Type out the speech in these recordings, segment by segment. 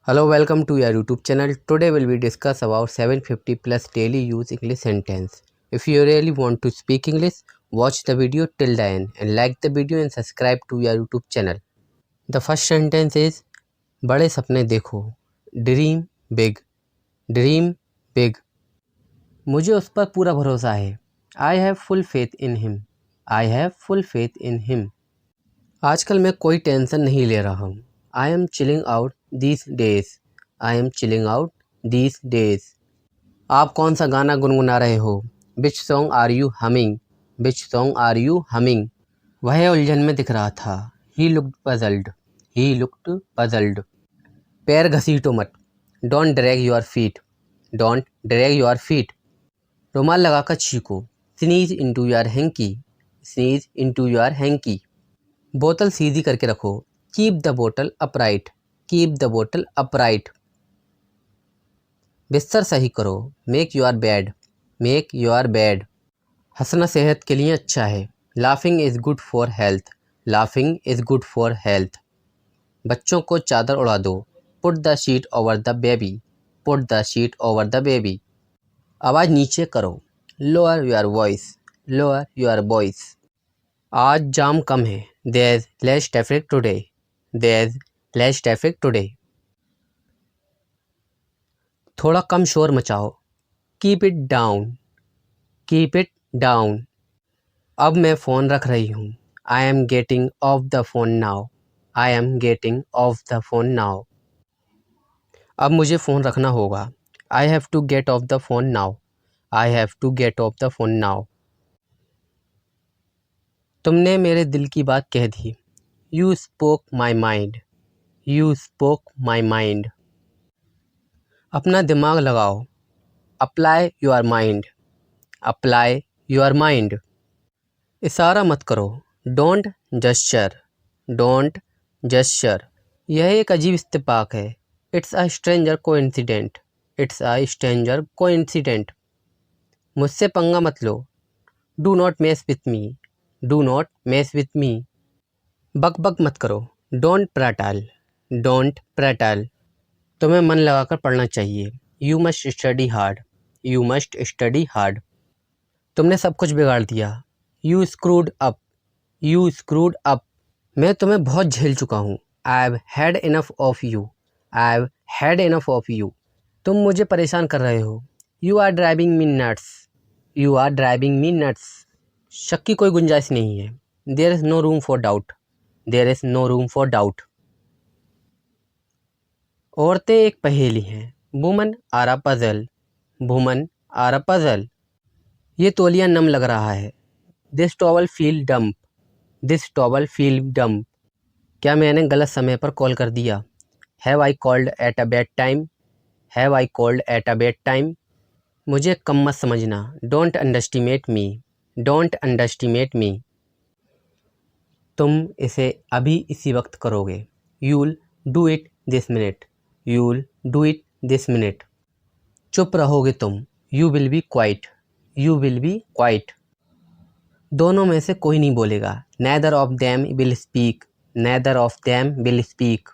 Hello, welcome to your YouTube channel. Today will be discuss about 750 plus daily use English sentence. If you really want to speak English, watch the video till the end and like the video and subscribe to your YouTube channel. The first sentence is बड़े सपने देखो. Dream big. Dream big. मुझे उस पर पूरा भरोसा है. I have full faith in him. I have full faith in him. आजकल मैं कोई टेंशन नहीं ले रहा हूँ. I am chilling out these days. I am chilling out these days. आप कौन सा गाना गुनगुना रहे हो? Which song are you humming? Which song are you humming? वह उलझन में दिख रहा था. He looked puzzled. He looked puzzled. पैर घसीटो मत. Don't drag your feet. Don't drag your feet. रुमाल लगाकर छींको. Sneeze into your hanky. Sneeze into your hanky. बोतल सीधी करके रखो. कीप द बोतल अपराइट. कीप द बोतल अपराइट. बिस्तर सही करो. Make your bed. Make your bed. हंसना सेहत के लिए अच्छा है. Laughing is good for health. Laughing is good for health. बच्चों को चादर उड़ा दो. Put the sheet over the baby. Put the sheet over the baby. आवाज़ नीचे करो. Lower your voice. Lower your voice. आज जाम कम है. There is less traffic today. There is less traffic today. थोड़ा कम शोर मचाओ. Keep it down. Keep it down. अब मैं फ़ोन रख रही हूँ. I am getting off the phone now. I am getting off the phone now. अब मुझे फ़ोन रखना होगा. I have to get off the phone now. I have to get off the phone now. तुमने मेरे दिल की बात कह दी. You spoke my mind. You spoke my mind. अपना दिमाग लगाओ. Apply your mind. Apply your mind. इशारा मत करो. Don't gesture. Don't gesture. यह एक अजीब इत्तेफाक है. It's a stranger coincident. It's a stranger coincident. मुझसे पंगा मत लो. Do not mess with me. Do not mess with me. बक बक मत करो. Don't prattle. Don't prattle. तुम्हें मन लगाकर पढ़ना चाहिए. You must study hard. You must study hard. तुमने सब कुछ बिगाड़ दिया. You screwed up. You screwed up. मैं तुम्हें बहुत झेल चुका हूँ. I have had enough of you. I have had enough of you. तुम मुझे परेशान कर रहे हो. You are driving me nuts. You are driving me nuts. शक की कोई गुंजाइश नहीं है. There is no room for doubt. There is no room for doubt. औरतें एक पहेली हैं. Woman are a puzzle. Woman are a puzzle. ये तौलिया नम लग रहा है. This towel feel damp. This towel feel damp. क्या मैंने गलत समय पर कॉल कर दिया. Have I called at a bad time. Have I called at a bad time. मुझे कम मत समझना. Don't underestimate me. Don't underestimate me. तुम इसे अभी इसी वक्त करोगे. You'll do it this minute. You'll do it this minute. चुप रहोगे तुम. You will be quite. You will be quiet. दोनों में से कोई नहीं बोलेगा. Neither of them will speak. Neither of them will speak.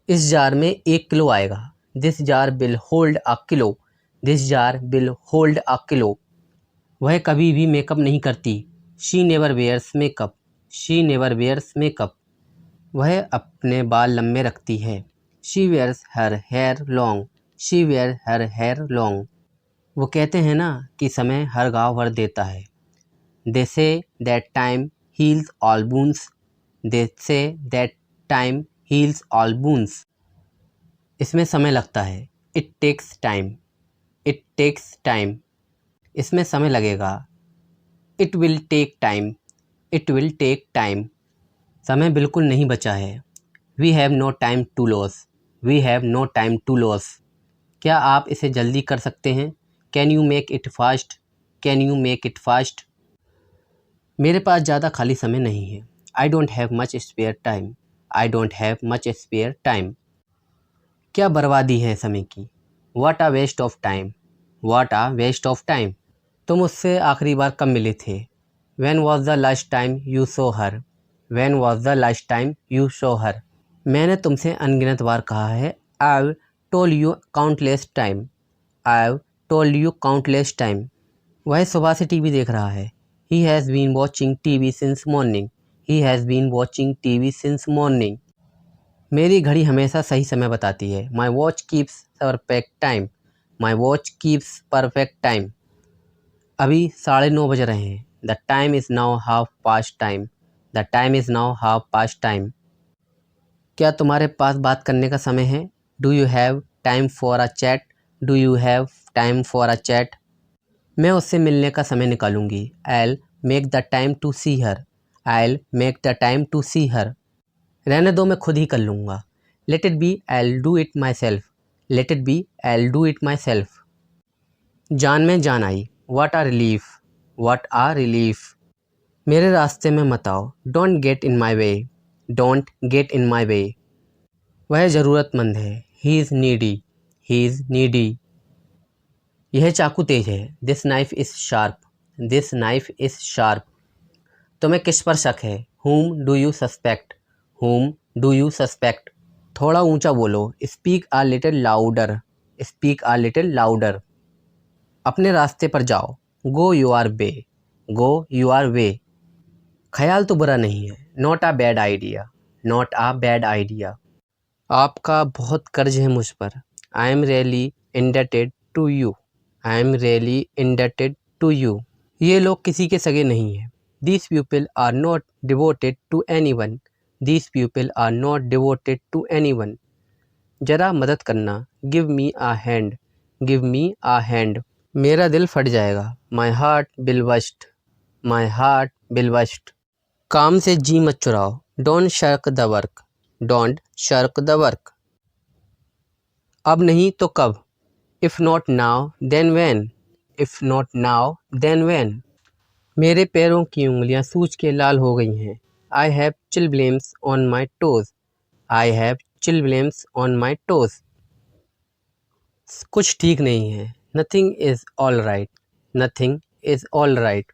इस जार में 1 किलो आएगा. This jar will hold a kilo. This jar will hold a kilo. वह कभी भी मेकअप नहीं करती. She never wears makeup. She never wears makeup. वह अपने बाल लंबे रखती है. She wears her hair long. She wear her hair long. वो कहते हैं ना कि समय हर घाव भर देता है. They say that time heals all wounds. They say that time heals all wounds. इसमें समय लगता है. It takes time. It takes time. इसमें समय लगेगा. It will take time. It will take time. समय बिल्कुल नहीं बचा है. We have no time to lose. We have no time to lose. क्या आप इसे जल्दी कर सकते हैं. Can you make it fast. Can you make it fast. मेरे पास ज़्यादा खाली समय नहीं है. I don't have much spare time. I don't have much spare time. क्या बर्बादी है समय की. What a waste of time. What a waste of time. तुम उससे आखिरी बार कब मिले थे. When was the last time you saw her. When was the last time you saw her. मैंने तुमसे अनगिनत बार कहा है I've told you countless time. I've told you countless time. वह सुबह से टीवी देख रहा है. He has been watching TV since morning. He has been watching TV since morning. मेरी घड़ी हमेशा सही समय बताती है. My watch keeps perfect time. My watch keeps perfect time. अभी 9:30 बज रहे हैं. The time is now half past time. The time is now half past time. क्या तुम्हारे पास बात करने का समय है? Do you have time for a chat? Do you have time for a chat? मैं उससे मिलने का समय निकालूंगी. I'll make the time to see her. I'll make the time to see her. रहने दो, मैं खुद ही कर लूँगा. Let it be, I'll do it myself. Let it be, I'll do it myself. जान में जान आई. What a relief. What a relief. मेरे रास्ते में मत आओ. Don't get in my way. Don't get in my way. वह ज़रूरतमंद है. He is needy. He is needy. यह चाकू तेज है. This knife is sharp. This knife is sharp. तुम्हें किस पर शक है? Whom do you suspect? Whom do you suspect? थोड़ा ऊंचा बोलो. Speak a little louder. Speak a little louder. अपने रास्ते पर जाओ. Go your way. Go your way. ख्याल तो बुरा नहीं है. Not a bad idea. Not a bad idea. आपका बहुत कर्ज है मुझ पर. I am really indebted to you. I am really indebted to you. ये लोग किसी के सगे नहीं हैं. These people are not devoted to anyone. These people are not devoted to anyone. जरा मदद करना. Give me a hand. Give me a hand. मेरा दिल फट जाएगा. My heart will burst. My heart will burst. काम से जी मत चुराओ. Don't shirk the work. Don't shirk the work. अब नहीं तो कब? If not now, then when? If not now, then when? मेरे पैरों की उंगलियां सूज के लाल हो गई हैं. I have chilblains on my toes. I have chilblains on my toes. कुछ ठीक नहीं है. Nothing is all right. Nothing is all right.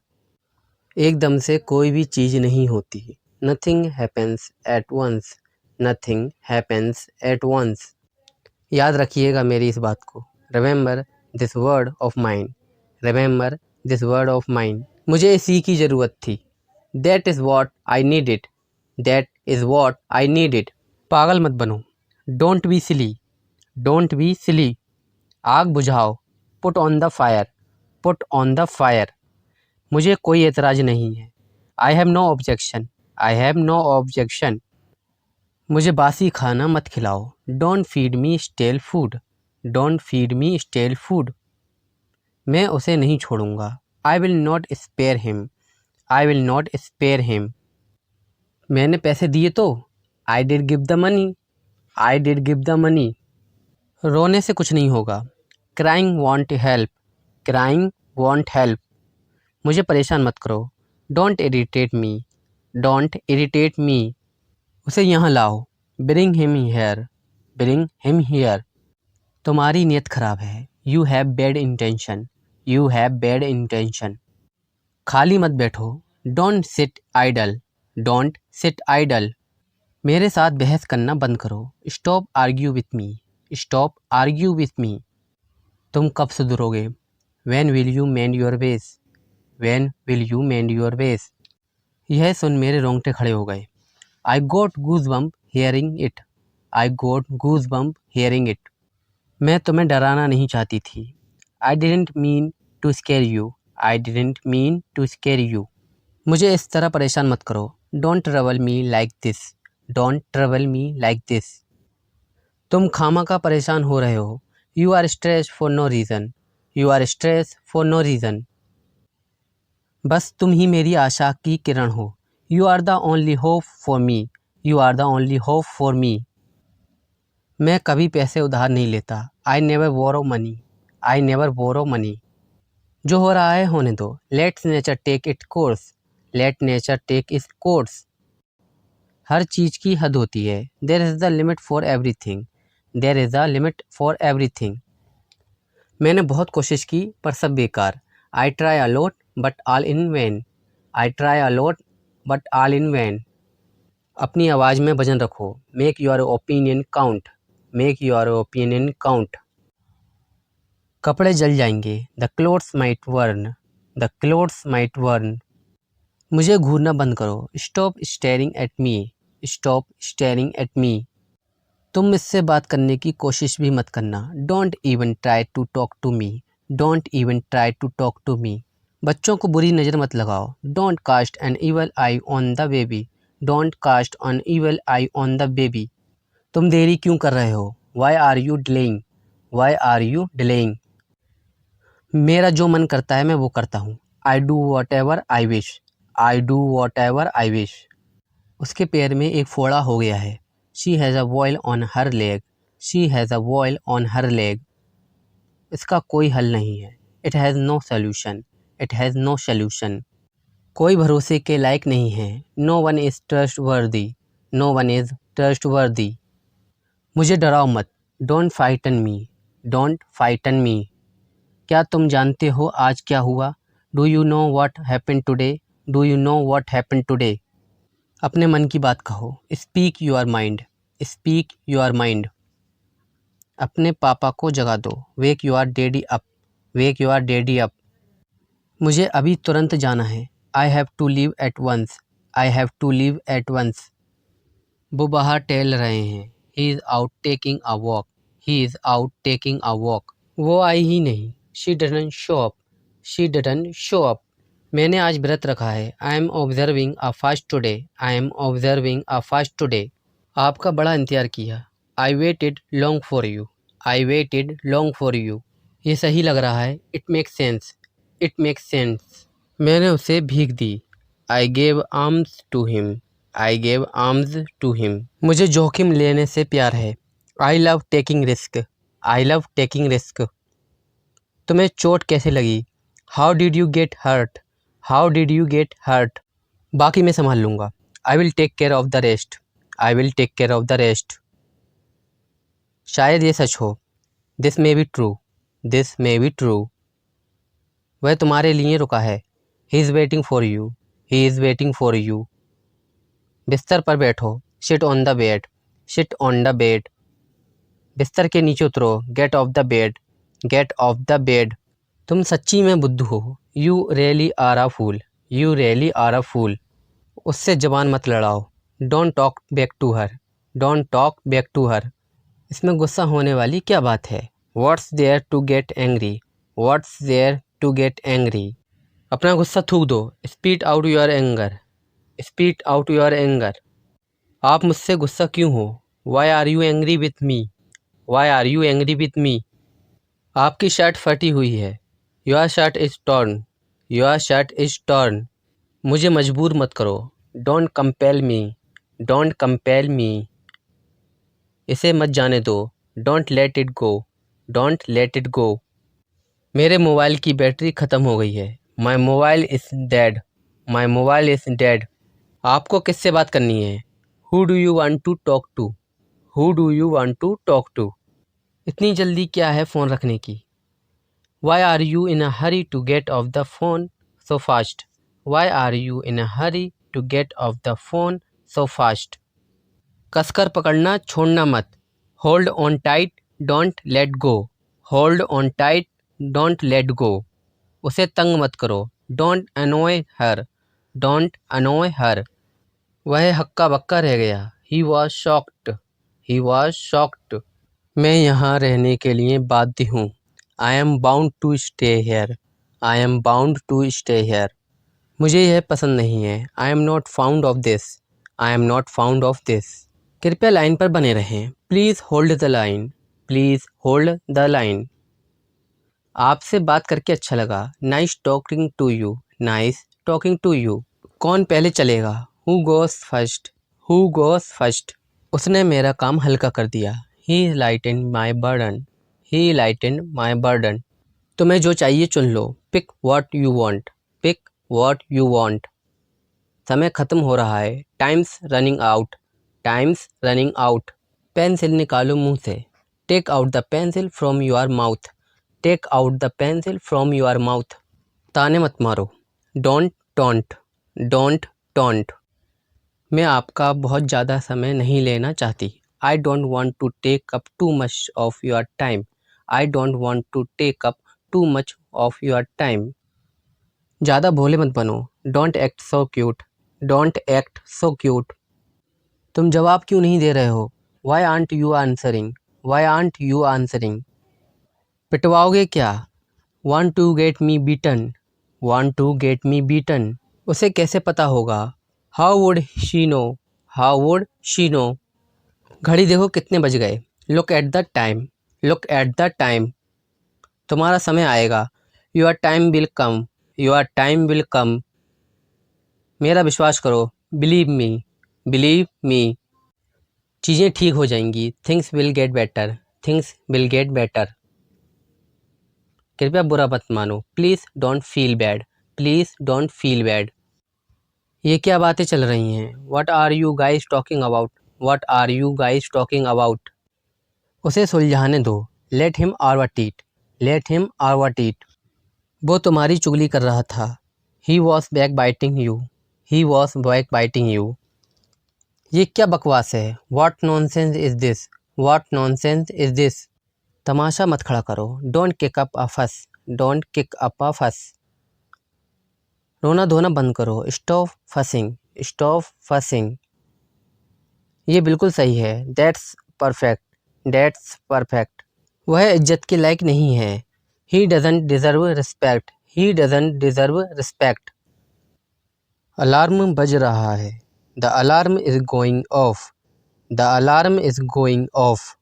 एकदम से कोई भी चीज़ नहीं होती. Nothing happens at once. Nothing happens at once. याद रखिएगा मेरी इस बात को. Remember this word of mine. Remember this word of mine. मुझे इसी की ज़रूरत थी. That is what I needed. That is what I needed. पागल मत बनो. Don't be silly. Don't be silly. आग बुझाओ. Put on the fire. Put on the fire. मुझे कोई एतराज़ नहीं है. I have no objection. I have no objection. मुझे बासी खाना मत खिलाओ. Don't feed me stale food. Don't feed me stale food. मैं उसे नहीं छोड़ूंगा. I will not spare him. I will not spare him. मैंने पैसे दिए तो. I did give the money. I did give the money. रोने से कुछ नहीं होगा. Crying won't help. Crying won't help. मुझे परेशान मत करो. Don't irritate me. Don't irritate me. उसे यहाँ लाओ. Bring him here. Bring him here. तुम्हारी नीयत खराब है. You have bad intention. You have bad intention. खाली मत बैठो. Don't sit idle. Don't sit idle. मेरे साथ बहस करना बंद करो. Stop argue with me. Stop argue with me. तुम कब सुधरोगे? When will you mend your ways? When will you mend your ways? यह सुन मेरे रोंगटे खड़े हो गए. I got goosebump hearing it. I got goosebump hearing it. मैं तुम्हें डराना नहीं चाहती थी. I didn't mean to scare you. I didn't mean to scare you. मुझे इस तरह परेशान मत करो. Don't trouble me like this. Don't trouble me like this. तुम खामखा परेशान हो रहे हो. You are stressed for no reason. You are stressed for no reason. बस तुम ही मेरी आशा की किरण हो. You are the only hope for me. You are the only hope for me. मैं कभी पैसे उधार नहीं लेता. I never borrow money. I never borrow money. जो हो रहा है होने दो. Let nature take its course. Let nature take its course. हर चीज़ की हद होती है. There is a limit for everything. There is a limit for everything. मैंने बहुत कोशिश की पर सब बेकार. I try a lot but all in vain. I try a lot but all in vain. अपनी आवाज़ में वजन रखो. Make your opinion count. Make your opinion count. कपड़े जल जाएंगे, the clothes might burn, the clothes might burn. मुझे घूरना बंद करो, stop staring at me, stop staring at me. तुम मुझसे बात करने की कोशिश भी मत करना, don't even try to talk to me, don't even try to talk to me. बच्चों को बुरी नज़र मत लगाओ, don't cast an evil eye on the baby, don't cast an evil eye on the baby. तुम देरी क्यों कर रहे हो, why are you delaying, why are you delaying. मेरा जो मन करता है मैं वो करता हूँ, I do whatever I wish, I do whatever I wish. उसके पैर में एक फोड़ा हो गया है, she has a boil on her leg, she has a boil on her leg. इसका कोई हल नहीं है, it has no solution, it has no solution. कोई भरोसे के लायक नहीं है, no one is trustworthy, no one is trustworthy. मुझे डराओ मत, don't frighten me, don't frighten me. क्या तुम जानते हो आज क्या हुआ, do you know what happened today, do you know what happened today. अपने मन की बात कहो, speak your mind, speak your mind. अपने पापा को जगा दो, wake your daddy up, wake your daddy up. मुझे अभी तुरंत जाना है, I have to leave at once, I have to leave at once. वो बाहर टहल रहे हैं, he is out taking a walk, he is out taking a walk. वो आई ही नहीं, she doesn't show up, she doesn't show up. मैंने आज व्रत रखा है, I am observing a fast today, I am observing a fast today. आपका बड़ा इंतज़ार किया, I waited long for you, I waited long for you. ये सही लग रहा है, it makes sense, it makes sense. मैंने उसे भीख दी, I gave alms to him, I gave alms to him. मुझे जोखिम लेने से प्यार है, I love taking risk, I love taking risk. तुम्हें चोट कैसे लगी, how did you get hurt, how did you get hurt. बाकी मैं संभाल लूँगा, I will take care of the rest, I will take care of the rest. शायद ये सच हो, this may be true, this may be true. वह तुम्हारे लिए रुका है, he is waiting for you, he is waiting for you. बिस्तर पर बैठो, sit on the bed, sit on the bed. बिस्तर के नीचे उतरो, get off the bed, get off the bed. तुम सच्ची में बुद्धू हो, you really are a fool, you really are a fool. उससे ज़बान मत लड़ाओ, don't talk back to her, don't talk back to her. इसमें गुस्सा होने वाली क्या बात है, what's there to get angry, what's there to get angry. अपना गुस्सा थूक दो, spit out your anger, spit out your anger. आप मुझसे गुस्सा क्यों हो, why are you angry with me, why are you angry with me. आपकी शर्ट फटी हुई है, your shirt is torn, your shirt is torn. मुझे मजबूर मत करो, don't compel me, don't compel me. इसे मत जाने दो, don't let it go, don't let it go. मेरे मोबाइल की बैटरी ख़त्म हो गई है, my mobile is dead, my mobile is dead. आपको किससे बात करनी है, who do you want to talk to, who do you want to talk to. इतनी जल्दी क्या है फ़ोन रखने की, why are you in a hurry to get off the phone so fast, why are you in a hurry to get off the phone so fast. कसकर पकड़ना, छोड़ना मत, hold on tight, don't let go, hold on tight, don't let go. उसे तंग मत करो, don't अनोय her, don't अनोय हर। वह हक्का बक्का रह गया, he was shocked, he was shocked. मैं यहाँ रहने के लिए बाध्य हूँ, I am bound to stay here, I am bound to stay here. मुझे यह पसंद नहीं है, I am not found of this, I am not found of this. कृपया लाइन पर बने रहें, please hold the line, please hold the line. आपसे बात करके अच्छा लगा, nice talking to you, nice talking to you. कौन पहले चलेगा, who goes first, who goes first. उसने मेरा काम हल्का कर दिया, he lightened my burden, he lightened my burden. तुम्हें जो चाहिए चुन लो, pick what you want, pick what you want. समय ख़त्म हो रहा है, time's running out, time's running out. Pencil निकालो मुंह से, take out the pencil from your mouth, take out the pencil from your mouth. ताने मत मारो, डोंट टॉन्ट, डोंट टॉन्ट। मैं आपका बहुत ज़्यादा समय नहीं लेना चाहती, I don't want to take up too much of your time. I don't want to take up too much of your time. ज़्यादा भोले मत बनो। Don't act so cute. Don't act so cute. तुम जवाब क्यों नहीं दे रहे हो? Why aren't you answering? Why aren't you answering? पिटवाओगे क्या? Want to get me beaten? Want to get me beaten? उसे कैसे पता होगा? How would she know? How would she know? घड़ी देखो कितने बज गए। Look at the time. Look at the time. तुम्हारा समय आएगा। Your time will come. Your time will come. मेरा विश्वास करो। Believe me. Believe me. चीज़ें ठीक हो जाएंगी। Things will get better. Things will get better. कृपया बुरा मत मानो। Please don't feel bad. Please don't feel bad. ये क्या बातें चल रही हैं? What are you guys talking about? What are you guys talking about? उसे सुलझाने दो। Let him our teat. Let him our teat. वो तुम्हारी चुगली कर रहा था। He was backbiting you. He was backbiting you. ये क्या बकवास है? What nonsense is this? What nonsense is this? तमाशा मत खड़ा करो। डोंट किक अप अ फस। डोंट किक अप अ फस। रोना धोना बंद करो। Stop fussing. Stop fussing. ये बिल्कुल सही है। That's perfect. That's perfect. वह इज्जत के लायक नहीं है। He doesn't deserve respect. He doesn't deserve respect. Alarm बज रहा है। The alarm is going off. The alarm is going off.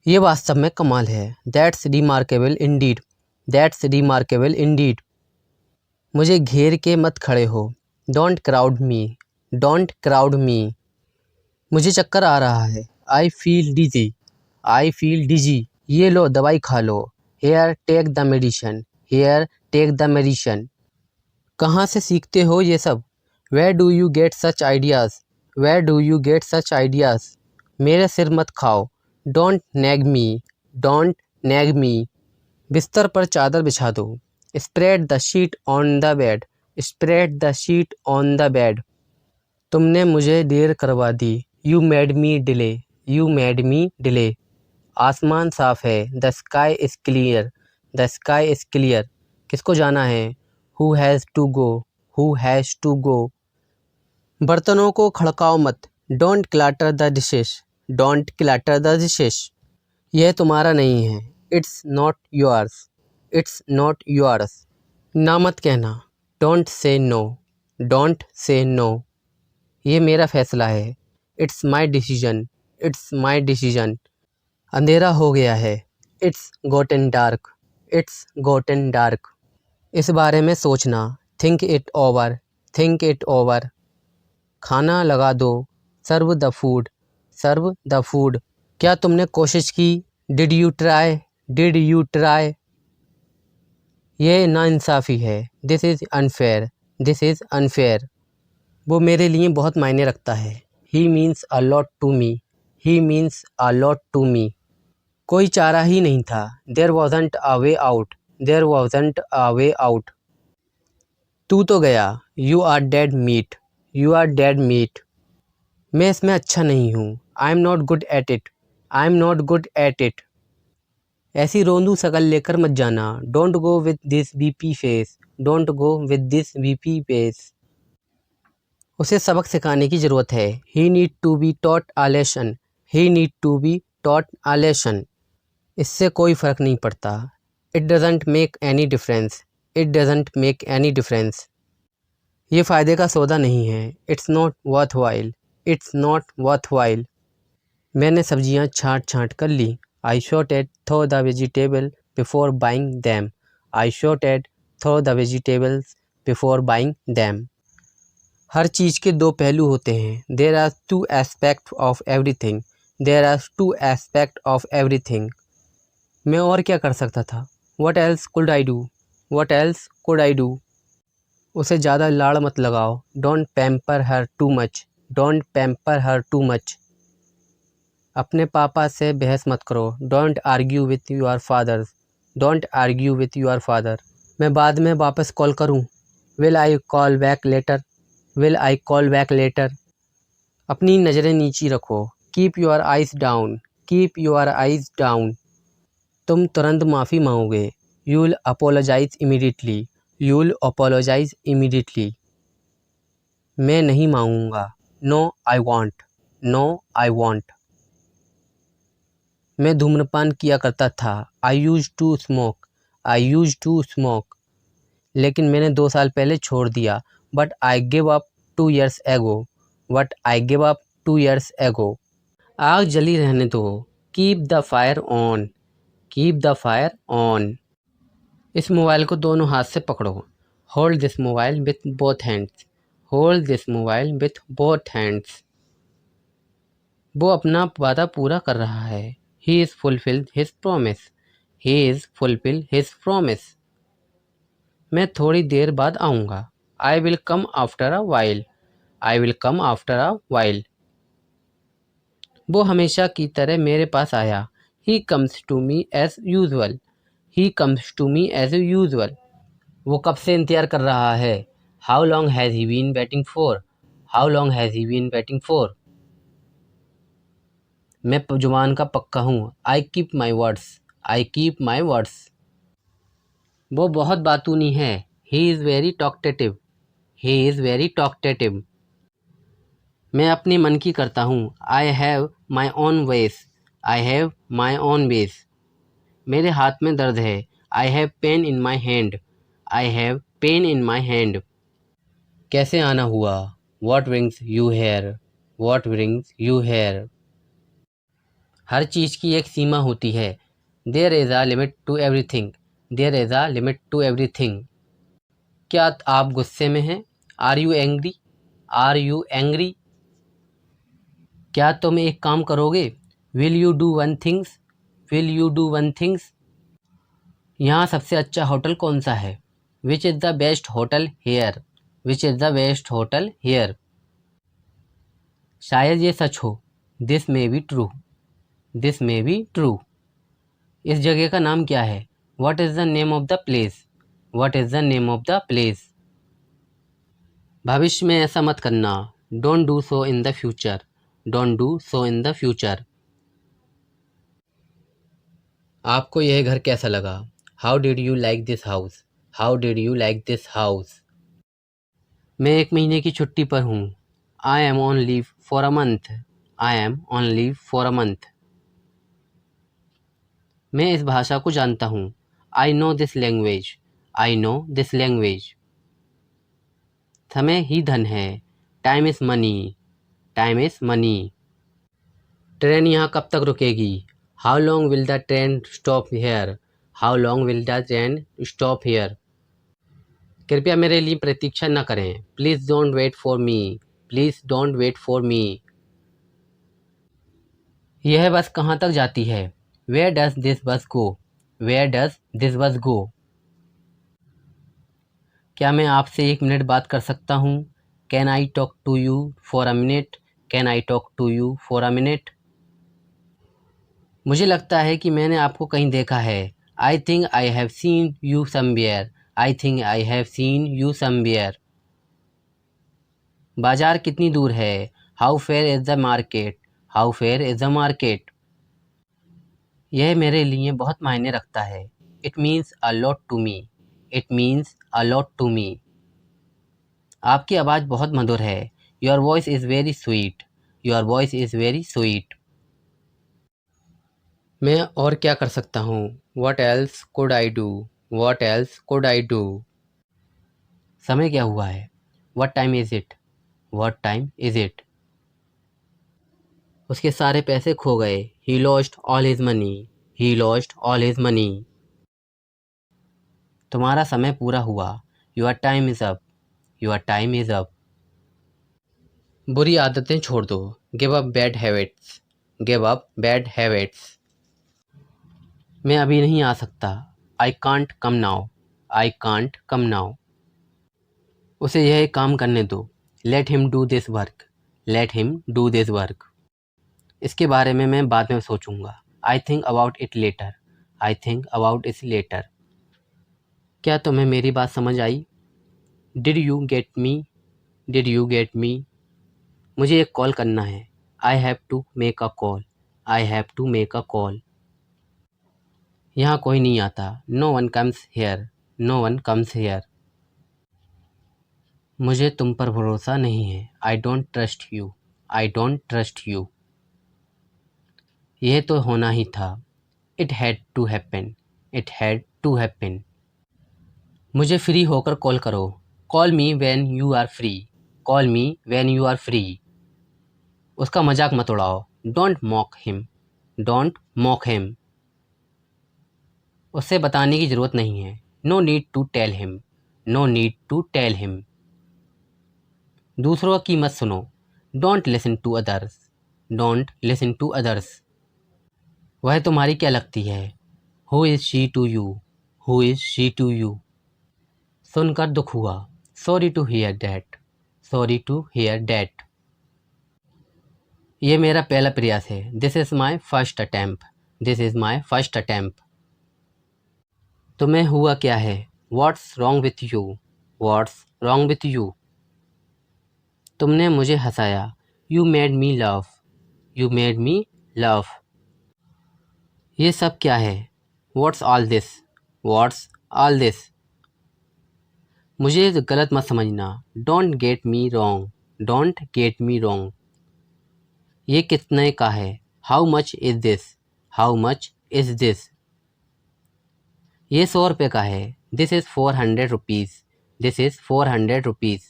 ये वास्तव में कमाल है। That's remarkable indeed. That's remarkable indeed. मुझे घेर के मत खड़े हो। Don't crowd me. Don't crowd me. मुझे चक्कर आ रहा है। I feel dizzy. I feel dizzy. ये लो दवाई खा लो। Here take the medicine. Here take the medicine. कहाँ से सीखते हो ये सब? Where do you get such ideas? Where do you get such ideas? मेरे सिर मत खाओ। Don't nag me. Don't nag me. बिस्तर पर चादर बिछा दो। Spread the sheet on the bed. Spread the sheet on the bed. तुमने मुझे देर करवा दी। You made me delay. You made me delay. आसमान साफ है। The sky is clear. The sky is clear. किसको जाना है? Who has to go. Who has to go. बर्तनों को खड़काओ मत। Don't clutter the dishes. Don't clutter the dishes. यह तुम्हारा नहीं है। It's not yours. It's not yours. ना मत कहना। Don't say no. Don't say no. ये मेरा फैसला है। It's my decision. It's my decision. अंधेरा हो गया है। It's gotten dark. It's gotten dark. इस बारे में सोचना। Think it over. Think it over. खाना लगा दो। Serve the food. Serve the food. क्या तुमने कोशिश की? Did you try? Did you try? यह नाइंसाफ़ी है। This is unfair. This is unfair. वो मेरे लिए बहुत मायने रखता है। He means a lot to me. He means a lot to me. कोई चारा ही नहीं था। There wasn't a way out. There wasn't a way out. तू तो गया। You are dead meat. You are dead meat. मैं इसमें अच्छा नहीं हूँ। I am not good at it. I am not good at it. ऐसी रोंदू शकल लेकर मत जाना। Don't go with this weepy face. Don't go with this weepy face. उसे सबक सिखाने की ज़रूरत है। He need to be taught a lesson. He need to be taught a lesson. इससे कोई फ़र्क नहीं पड़ता। It doesn't make any difference. It doesn't make any difference. ये फ़ायदे का सौदा नहीं है। It's not worth while. It's not worth while. मैंने सब्जियां छाँट छाँट कर ली। I sorted through the vegetable before buying them. I sorted through the vegetables before buying them. हर चीज़ के दो पहलू होते हैं। There are two aspect of everything. There are two aspect of everything. मैं और क्या कर सकता था? What else could I do? What else could I do? उसे ज़्यादा लाड़ मत लगाओ। Don't pamper her too much. Don't pamper her too much. अपने पापा से बहस मत करो। Don't argue with your father. Don't argue with your father. मैं बाद में वापस कॉल करूं। Will I call back later. Will I call back later. अपनी नज़रें नीची रखो। Keep your eyes down, keep your eyes down. तुम तुरंत माफ़ी मांगोगे, you will apologise immediately, you will apologise immediately. मैं नहीं मांगूंगा, no I won't, no I won't. मैं धूम्रपान किया करता था, I use to smoke, I use to smoke. लेकिन मैंने 2 साल पहले छोड़ दिया, but I give up 2 years ago, but I give up 2 years ago. आग जली रहने दो, keep the fire on, keep the fire on. इस मोबाइल को दोनों हाथ से पकड़ो, hold this mobile with both hands, hold this mobile with both hands. वो अपना वादा पूरा कर रहा है, he is fulfilled his promise, he is fulfil his promise. मैं थोड़ी देर बाद आऊँगा, I will come after a while, I will come after a while. वो हमेशा की तरह मेरे पास आया, he comes to me as usual, he comes to me as usual. वो कब से इंतज़ार कर रहा है, how long has he been waiting for, how long has he been waiting for. मैं जुबान का पक्का हूँ, I keep my words, I keep my words. वो बहुत बातूनी है, he is very talkative, he is very talkative. मैं अपने मन की करता हूँ, I have my own ways, I have my own ways. मेरे हाथ में दर्द है, I have pain in my hand, I have pain in my hand. कैसे आना हुआ, what brings you here, what brings you here. हर चीज़ की एक सीमा होती है, there is a limit to everything, there is a limit to everything. क्या आप गुस्से में हैं, are you angry, are you angry. क्या तुम एक काम करोगे, will you do one things, will you do one things. यहाँ सबसे अच्छा होटल कौन सा है, which is the best hotel here, which is the best hotel here. शायद ये सच हो, this may be true, this may be true. इस जगह का नाम क्या है, what is the name of the place, what is the name of the place. भविष्य में ऐसा मत करना, don't do so in the future, don't do so in the future. आपको यह घर कैसा लगा, how did you like this house, how did you like this house. मैं 1 महीने की छुट्टी पर हूँ, I M on leave for a month, I am on leave for a month. मैं इस भाषा को जानता हूँ, I know this language, I know this language. समय ही धन है, time is money, time is money. Train यहाँ कब तक रुकेगी, how long will the train stop here, how long will the train stop here. कृपया मेरे लिए प्रतीक्षा न करें, please don't wait for me, please don't wait for me. यह बस कहाँ तक जाती है, वेयर डज दिस बस गो, वेयर डज दिस बस गो। क्या मैं आपसे 1 मिनट बात कर सकता हूँ, can I talk to you for a minute, can I talk to you for a minute. मुझे लगता है कि मैंने आपको कहीं देखा है, I think I have seen you somewhere, I think I have seen you somewhere. बाजार कितनी दूर है, how far is the market, how far is the market. यह मेरे लिए बहुत मायने रखता है, it means a lot to me, it means a lot to me. आपकी आवाज़ बहुत मधुर है, your voice is very sweet, your voice is very sweet. मैं और क्या कर सकता हूँ, what else could I do, what else could I do. समय क्या हुआ है, what time is it, what time is it. उसके सारे पैसे खो गए, he lost all his money, he lost all his money. तुम्हारा समय पूरा हुआ, your time is up, your time is up. बुरी आदतें छोड़ दो, give up bad habits, give up bad habits. मैं अभी नहीं आ सकता, I can't come now, I can't come now. उसे यह काम करने दो, let him do this work, let him do this work. इसके बारे में मैं बाद में सोचूंगा, I think about it later, I think about it later. क्या तुम्हें मेरी बात समझ आई, did you get me, did you get me. मुझे एक कॉल करना है, I have to make a call. I have to make a call. यहाँ कोई नहीं आता. No one comes here. No one comes here. मुझे तुम पर भरोसा नहीं है. I don't trust you. I don't trust you. यह तो होना ही था. It had to happen. It had to happen. मुझे फ्री होकर कॉल करो. Call me when you are free. Call me when you are free. उसका मजाक मत उड़ाओ. Don't mock him. Don't mock him. उससे बताने की ज़रूरत नहीं है. No need to tell him. No need to tell him. दूसरों की मत सुनो. Don't listen to others. Don't listen to others. वह तुम्हारी क्या लगती है. Who is she to you? Who is she to you? सुनकर दुख हुआ. Sorry to hear that. Sorry to hear that. ये मेरा पहला प्रयास है. This is my first attempt. This is my first attempt. तुम्हें हुआ क्या है. What's wrong with you? What's wrong with you? तुमने मुझे हंसाया. You made me laugh. You made me laugh. ये सब क्या है. What's all this? What's all this? मुझे गलत मत समझना. Don't get me wrong. Don't get me wrong. ये कितने का है. How much is this? How much is this? ये 100 रुपये का है. This is 400 rupees. This is 400 rupees.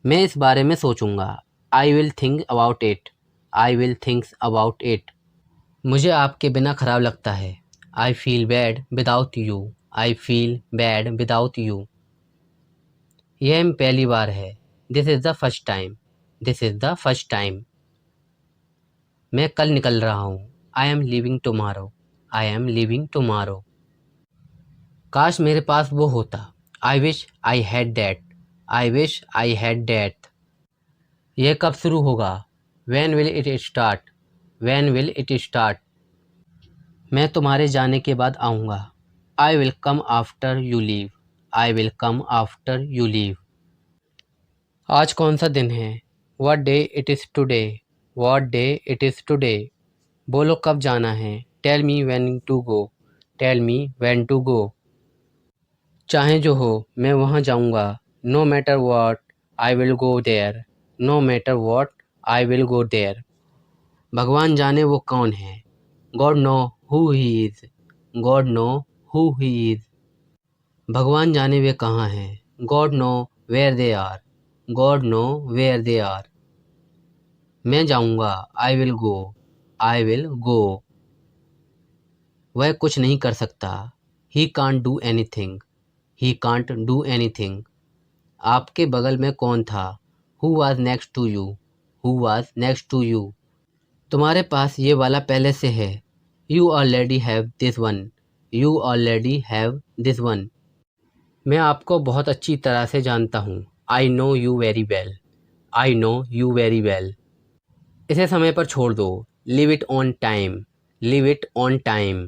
मैं इस बारे में सोचूंगा. I will think about it. I will think about it. मुझे आपके बिना खराब लगता है. I feel bad without you. I feel bad without you. यह पहली बार है. This is the first time. This is the first time. मैं कल निकल रहा हूँ. I am leaving tomorrow. I am leaving tomorrow. काश मेरे पास वो होता. I wish I had that. I wish I had that. यह कब शुरू होगा. When will it start? When will it start? मैं तुम्हारे जाने के बाद आऊँगा. I will come after you leave. I will come after you leave. आज कौन सा दिन है. What day it is today? What day it is today? बोलो कब जाना है. Tell me when to go. Tell me when to go. चाहे जो हो मैं वहाँ जाऊँगा. No matter what, I will go there. No matter what, I will go there. भगवान जाने वो कौन है. God know who he is. God know who he is. भगवान जाने वे कहाँ हैं. God know where they are. God know where they are. मैं जाऊँगा. I will go. I will go. वह कुछ नहीं कर सकता. He can't do anything. He can't do anything. आपके बगल में कौन था. Who was next to you? Who was next to you? तुम्हारे पास ये वाला पहले से है. You already have this one. You already have this one. मैं आपको बहुत अच्छी तरह से जानता हूँ. I know you very well. I know you very well. इसे समय पर छोड़ दो. Leave it on time. Leave it on time.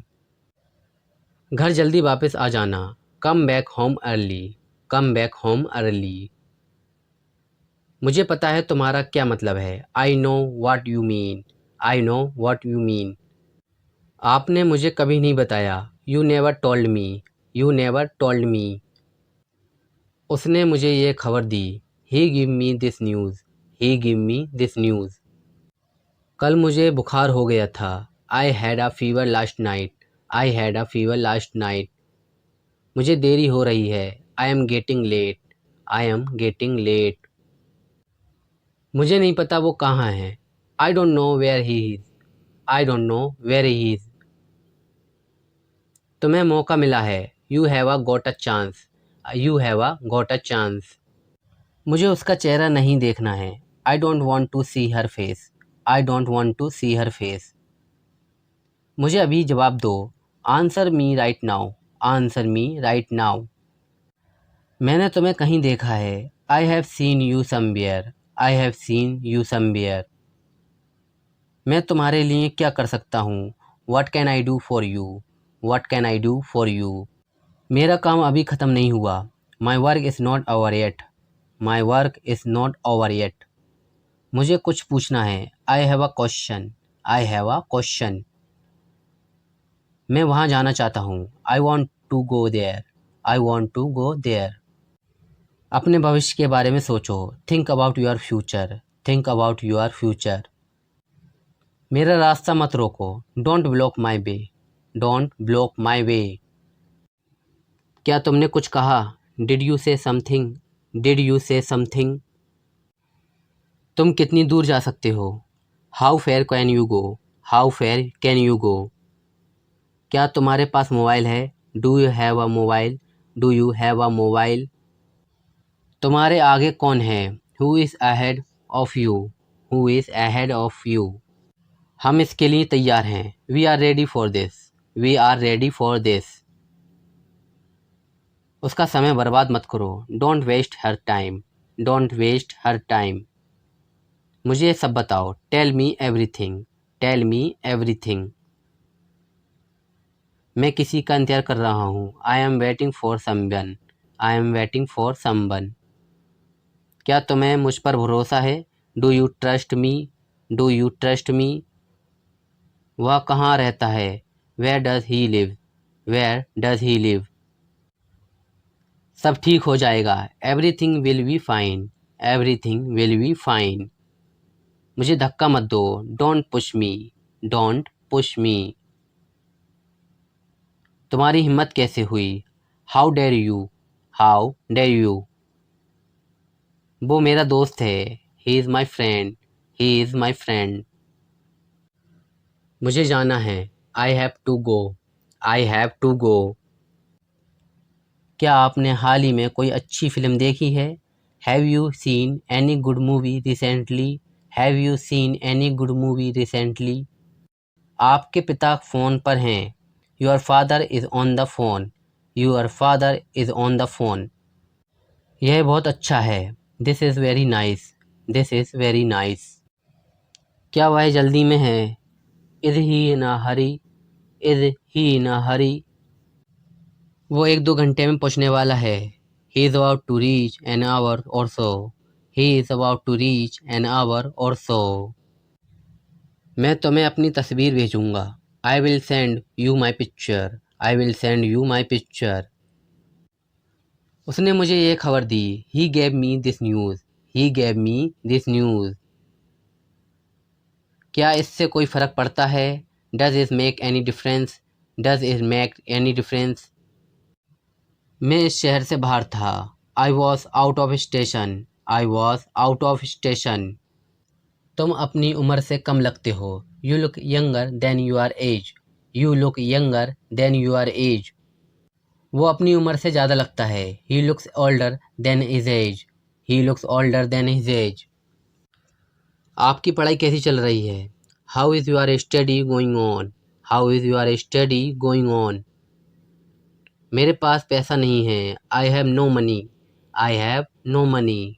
घर जल्दी वापस आ जाना. Come back home early. Come back home early. मुझे पता है तुम्हारा क्या मतलब है. I know what you mean. I know what you mean. आपने मुझे कभी नहीं बताया. You never told me. You never told me. उसने मुझे ये खबर दी. He gave me this news. He gave me this news. कल मुझे बुखार हो गया था. I had a fever last night. I had a fever last night. मुझे देरी हो रही है. I am getting late. I am getting late. मुझे नहीं पता वो कहाँ है. I don't know where he is. I don't know where he is. तुम्हें मौका मिला है. You have a got a chance. You have a got a chance. मुझे उसका चेहरा नहीं देखना है. I don't want to see her face. I don't want to see her face. मुझे अभी जवाब दो. Answer me right now. Answer me right now. मैंने तुम्हें कहीं देखा है. I have seen you somewhere. I have seen you somewhere. मैं तुम्हारे लिए क्या कर सकता हूँ. What can I do for you? What can I do for you? मेरा काम अभी ख़त्म नहीं हुआ. My work is not over yet. My work is not over yet. मुझे कुछ पूछना है। I have a question. I have a question. मैं वहाँ जाना चाहता हूँ। I want to go there. I want to go there. अपने भविष्य के बारे में सोचो। Think about your future. Think about your future. मेरा रास्ता मत रोको। Don't block my way. Don't block my way. क्या तुमने कुछ कहा? Did you say something? Did you say something? तुम कितनी दूर जा सकते हो? How far can you go? How far can you go? क्या तुम्हारे पास मोबाइल है? Do you have a mobile? Do you have a mobile? तुम्हारे आगे कौन है? Who is ahead of you? Who is ahead of you? हम इसके लिए तैयार हैं। We are ready for this. We are ready for this. उसका समय बर्बाद मत करो। Don't waste her time. Don't waste her time. मुझे सब बताओ। Tell me everything. Tell me everything. मैं किसी का इंतज़ार कर रहा हूँ। I am waiting for someone. I am waiting for someone. क्या तुम्हें मुझ पर भरोसा है? Do you trust me? Do you trust me? वह कहाँ रहता है? Where does he live? Where does he live? सब ठीक हो जाएगा। Everything will be fine. Everything will be fine. मुझे धक्का मत दो। Don't push me. Don't push me. तुम्हारी हिम्मत कैसे हुई? How dare you? How dare you? वो मेरा दोस्त है। He is my friend. He is my friend. मुझे जाना है। I have to go. I have to go. क्या आपने हाल ही में कोई अच्छी फ़िल्म देखी है? Have you seen any good movie recently? Have you seen any good movie recently? आपके पिता फ़ोन पर हैं। Your father is on the phone. Your father is on the phone. यह बहुत अच्छा है। This is very nice. This is very nice. क्या वह जल्दी में है? Is he in a hurry? Is he in a hurry? वो 1-2 घंटे में पहुंचने वाला है। He is about to reach an hour or so. He is about to reach an hour or so. मैं तुम्हें अपनी तस्वीर भेजूंगा। I will send you my picture. I will send you my picture. उसने मुझे ये खबर दी। He gave me this news. He gave me this news. क्या इससे कोई फ़र्क पड़ता है? Does it make any difference? Does it make any difference? मैं इस शहर से बाहर था। I was out of station. I was out of station. तुम अपनी उम्र से कम लगते हो। You look younger than your age. You look younger than your age. वो अपनी उम्र से ज़्यादा लगता है। He looks older than his age. He looks older than his age. आपकी पढ़ाई कैसी चल रही है? How is your study going on? How is your study going on? मेरे पास पैसा नहीं है। I have no money. I have no money.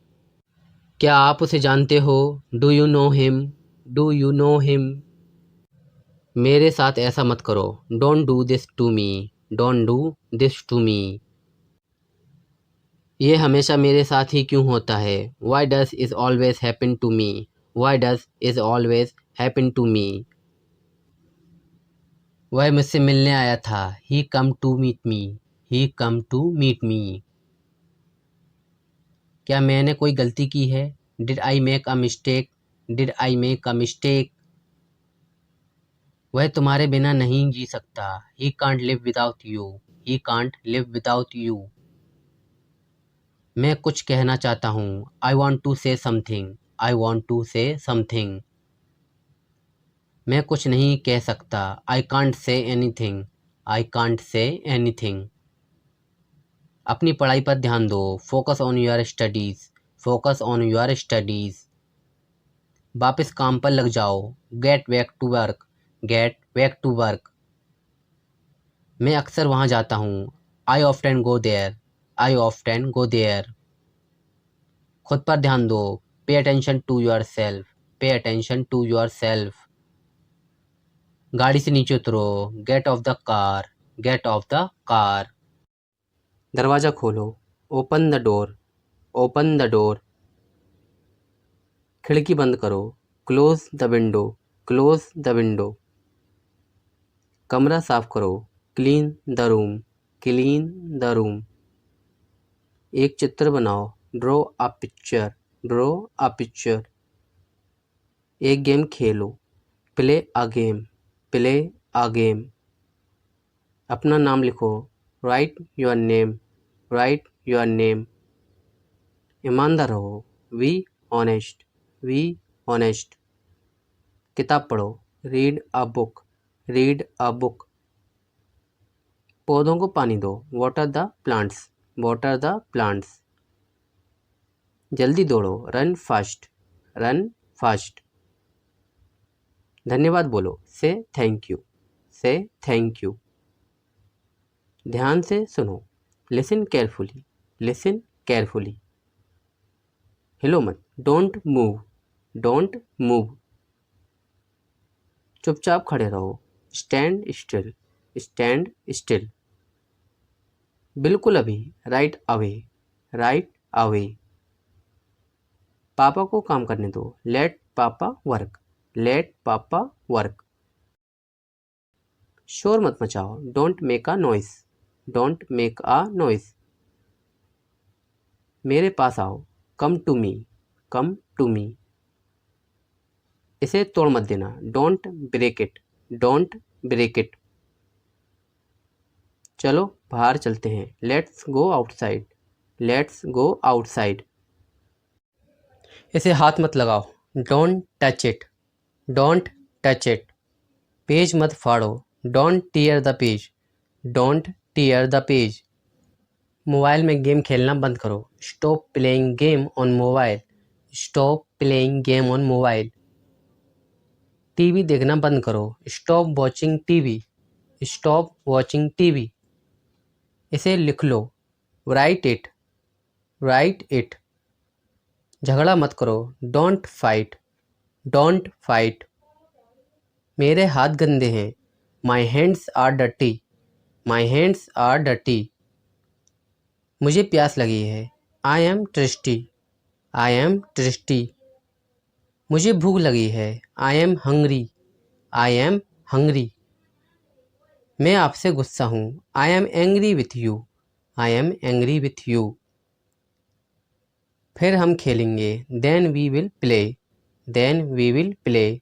क्या आप उसे जानते हो? Do you know him? Do you know him? मेरे साथ ऐसा मत करो। Don't do this to me. Don't do this to me. ये हमेशा मेरे साथ ही क्यों होता है? Why does is always happen to me? Why does is always happen to me? वह मुझसे मिलने आया था। He come to meet me. He come to meet me. क्या मैंने कोई गलती की है? Did I make a mistake? Did I make a mistake? वह तुम्हारे बिना नहीं जी सकता। He can't live without you. He can't live without you. मैं कुछ कहना चाहता हूँ। I want to say something. I want to say something. मैं कुछ नहीं कह सकता। I can't say anything. I can't say anything. अपनी पढ़ाई पर ध्यान दो। Focus on your studies. Focus on your studies. वापस काम पर लग जाओ। Get back to work. Get back to work. मैं अक्सर वहाँ जाता हूँ। I often go there. I often go there. खुद पर ध्यान दो। Pay attention to yourself. Pay attention to yourself. गाड़ी से नीचे उतरो। Get off the car. Get off the car. दरवाज़ा खोलो। Open the door. Open the door. खिड़की बंद करो, close the window, close the window. कमरा साफ करो, clean the room, clean the room. एक चित्र बनाओ, draw a picture, draw a picture. एक game Khelo, play a game, play a game. अपना नाम लिखो, right your name, right your name. ईमानदार रहो, बी ऑनेस्ट, बी ऑनेस्ट। किताब पढ़ो, read a book, read a book. पौधों को पानी दो, water the plants, water the plants. जल्दी दौड़ो, रन फास्ट, रन फास्ट। धन्यवाद बोलो, से थैंक यू, से थैंक यू। ध्यान से सुनो, लिसन केयरफुली, लिसन केयरफुली। हिलो मत, डोंट मूव, डोंट मूव। चुपचाप खड़े रहो, स्टैंड स्टिल, स्टैंड स्टिल। बिल्कुल अभी, राइट अवे, राइट अवे। पापा को काम करने दो, लेट पापा वर्क, लेट पापा वर्क। शोर मत मचाओ, don't make a noise, don't make a noise. मेरे पास आओ, come to me, come to me. इसे तोड़ मत देना, don't break it, don't break it. चलो बाहर चलते हैं, let's go outside, let's go outside. इसे हाथ मत लगाओ, don't touch it, don't touch it. Page मत फाड़ो, don't tear the page, don't tear the page. Mobile में गेम खेलना बंद करो, stop playing game on mobile, stop playing game on mobile. TV देखना बंद करो, stop watching TV, stop watching TV. इसे लिख लो, राइट इट, राइट इट। झगड़ा मत करो, डोंट फाइट, डोंट फाइट। मेरे हाथ गंदे हैं, my hands are dirty, my hands are dirty. मुझे प्यास लगी है, आई एम ट्रिस्टी, आई एम ट्रिस्टी। मुझे भूख लगी है, I am hungry, I am hungry. मैं आपसे गुस्सा हूँ, I am angry with you, I am angry with you. फिर हम खेलेंगे, then we will play, then we will play.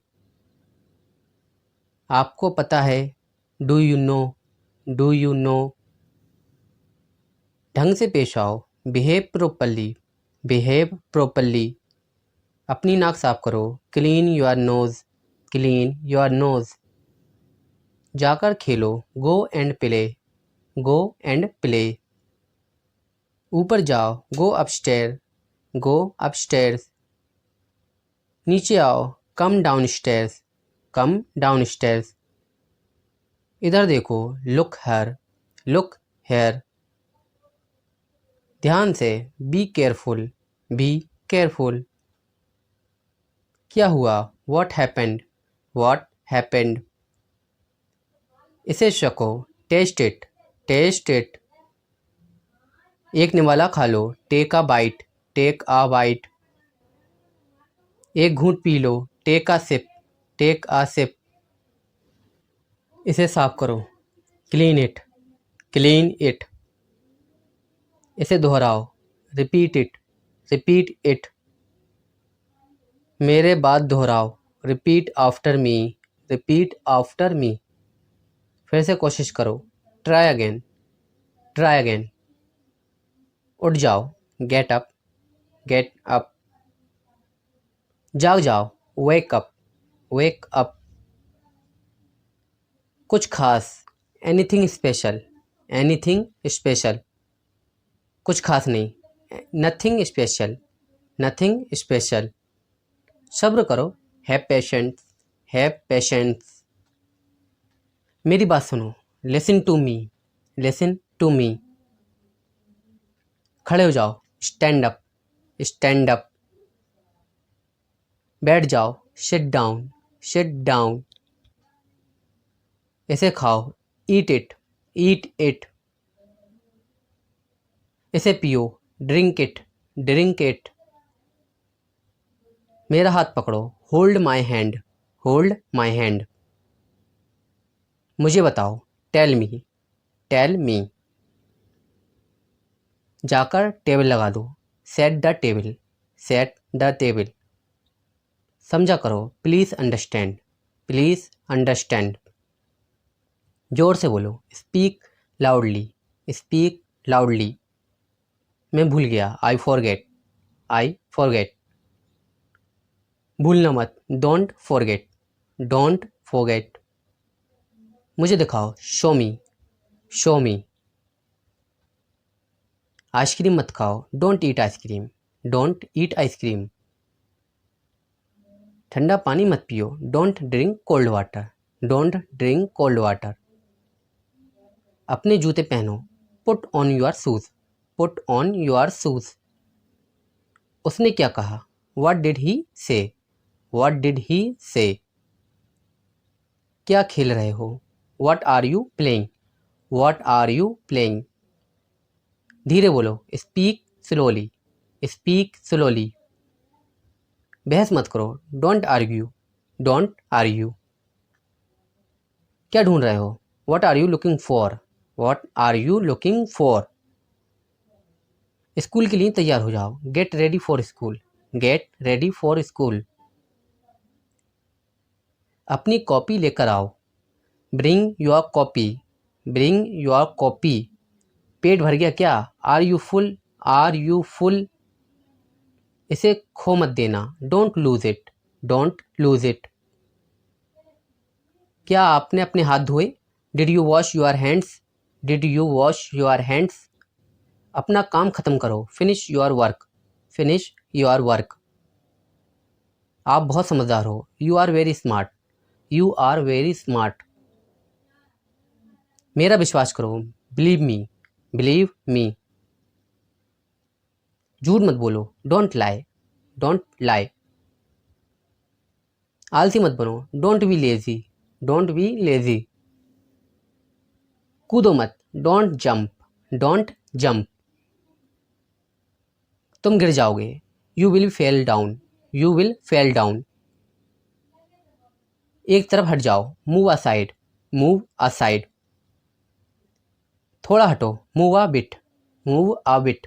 आपको पता है, do you know, do you know. ढंग से पेश आओ, बिहेव प्रोपरली, बिहेव प्रोपरली। अपनी नाक साफ करो, clean your nose, clean your nose. जाकर खेलो, go and play, go and play. ऊपर जाओ, गो अपस्टेयर, गो अपस्टेयर्स। नीचे आओ, come downstairs, come downstairs. इधर देखो, लुक हेयर, लुक हेयर। ध्यान से, बी केयरफुल, बी केयरफुल। क्या हुआ, व्हाट हैपेंड, व्हाट हैपेंड। इसे शको, टेस्ट इट, टेस्ट इट। एक निवाला खा लो, take a bite, take a bite. एक घूंट पी लो, take a sip, take a sip. इसे साफ करो, क्लीन इट, क्लीन इट। इसे दोहराओ, रिपीट इट, रिपीट इट। मेरे बाद दोहराओ, repeat after me, repeat after me. फिर से कोशिश करो, ट्राई अगेन, ट्राई अगेन। उठ जाओ, गेट अप, गेट अप। जाग जाओ, वेक अप, वेक अप। कुछ खास, एनीथिंग स्पेशल, एनीथिंग स्पेशल। कुछ खास नहीं, नथिंग स्पेशल, नथिंग स्पेशल। सब्र करो, हैव पेशेंस, हैव पेशेंस। मेरी बात सुनो, listen to me, listen to me. खड़े हो जाओ, स्टैंड अप, स्टैंड अप। बैठ जाओ, सिट डाउन, सिट डाउन। इसे खाओ, ईट इट, ईट इट। इसे पियो, ड्रिंक इट, ड्रिंक इट। मेरा हाथ पकड़ो, hold my hand, hold my hand. मुझे बताओ, टेल मी, टेल मी। जाकर टेबल लगा दो, set the table, set the table. समझा करो, प्लीज़ अंडरस्टैंड, प्लीज़ अंडरस्टैंड। जोर से बोलो, स्पीक लाउडली, स्पीक लाउडली। मैं भूल गया, आई फॉरगेट, आई फॉरगेट। भूलना मत, डोंट फॉरगेट, डोंट फॉरगेट। मुझे दिखाओ, शो मी, शो मी। आइसक्रीम मत खाओ, don't eat ice cream, don't eat ice cream. ठंडा पानी मत पियो, don't drink cold water, don't drink cold water. अपने जूते पहनो, put on your shoes, put on your shoes. उसने क्या कहा, व्हाट डिड ही से, व्हाट डिड ही से। क्या खेल रहे हो, what are you playing, what are you playing. धीरे बोलो, स्पीक स्लोली, स्पीक स्लोली। बहस मत करो, डोंट आर्ग्यू, डोंट आर्ग्यू। क्या ढूंढ रहे हो, what are you looking for, what are you looking for. School के लिए तैयार हो जाओ, get ready for school, get ready for school. अपनी कॉपी लेकर आओ, bring your copy, bring your copy. पेट भर गया क्या, are you full, are you full. इसे खो मत देना, don't lose it, don't lose it. क्या आपने अपने हाथ धोए, did you wash your hands, did you wash your hands. अपना काम खत्म करो, finish your work, finish your work. आप बहुत समझदार हो, you are very smart, you are very smart. मेरा विश्वास करो, बिलीव मी, बिलीव मी। झूठ मत बोलो, डोंट लाई, डोंट लाई। आलसी मत बनो, don't be lazy, don't be lazy. कूदो मत, डोंट जंप, डोंट जंप। तुम गिर जाओगे, you will fell down, you will fell down. एक तरफ हट जाओ, मूव असाइड, मूव असाइड। थोड़ा हटो, move a bit, move a bit.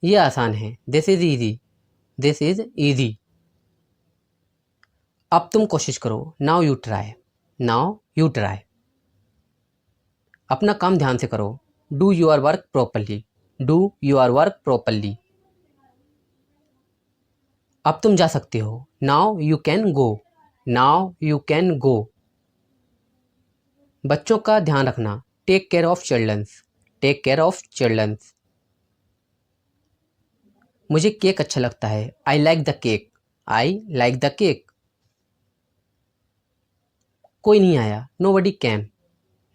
ये आसान है, this is easy, this is easy. अब तुम कोशिश करो, now you try, now you try. अपना काम ध्यान से करो, do your work properly, do your work properly. अब तुम जा सकते हो, now you can go, now you can go. बच्चों का ध्यान रखना, take care of childrens, take care of childrens. मुझे केक अच्छा लगता है, I like the cake, I like the cake. कोई नहीं आया, नोबडी केम,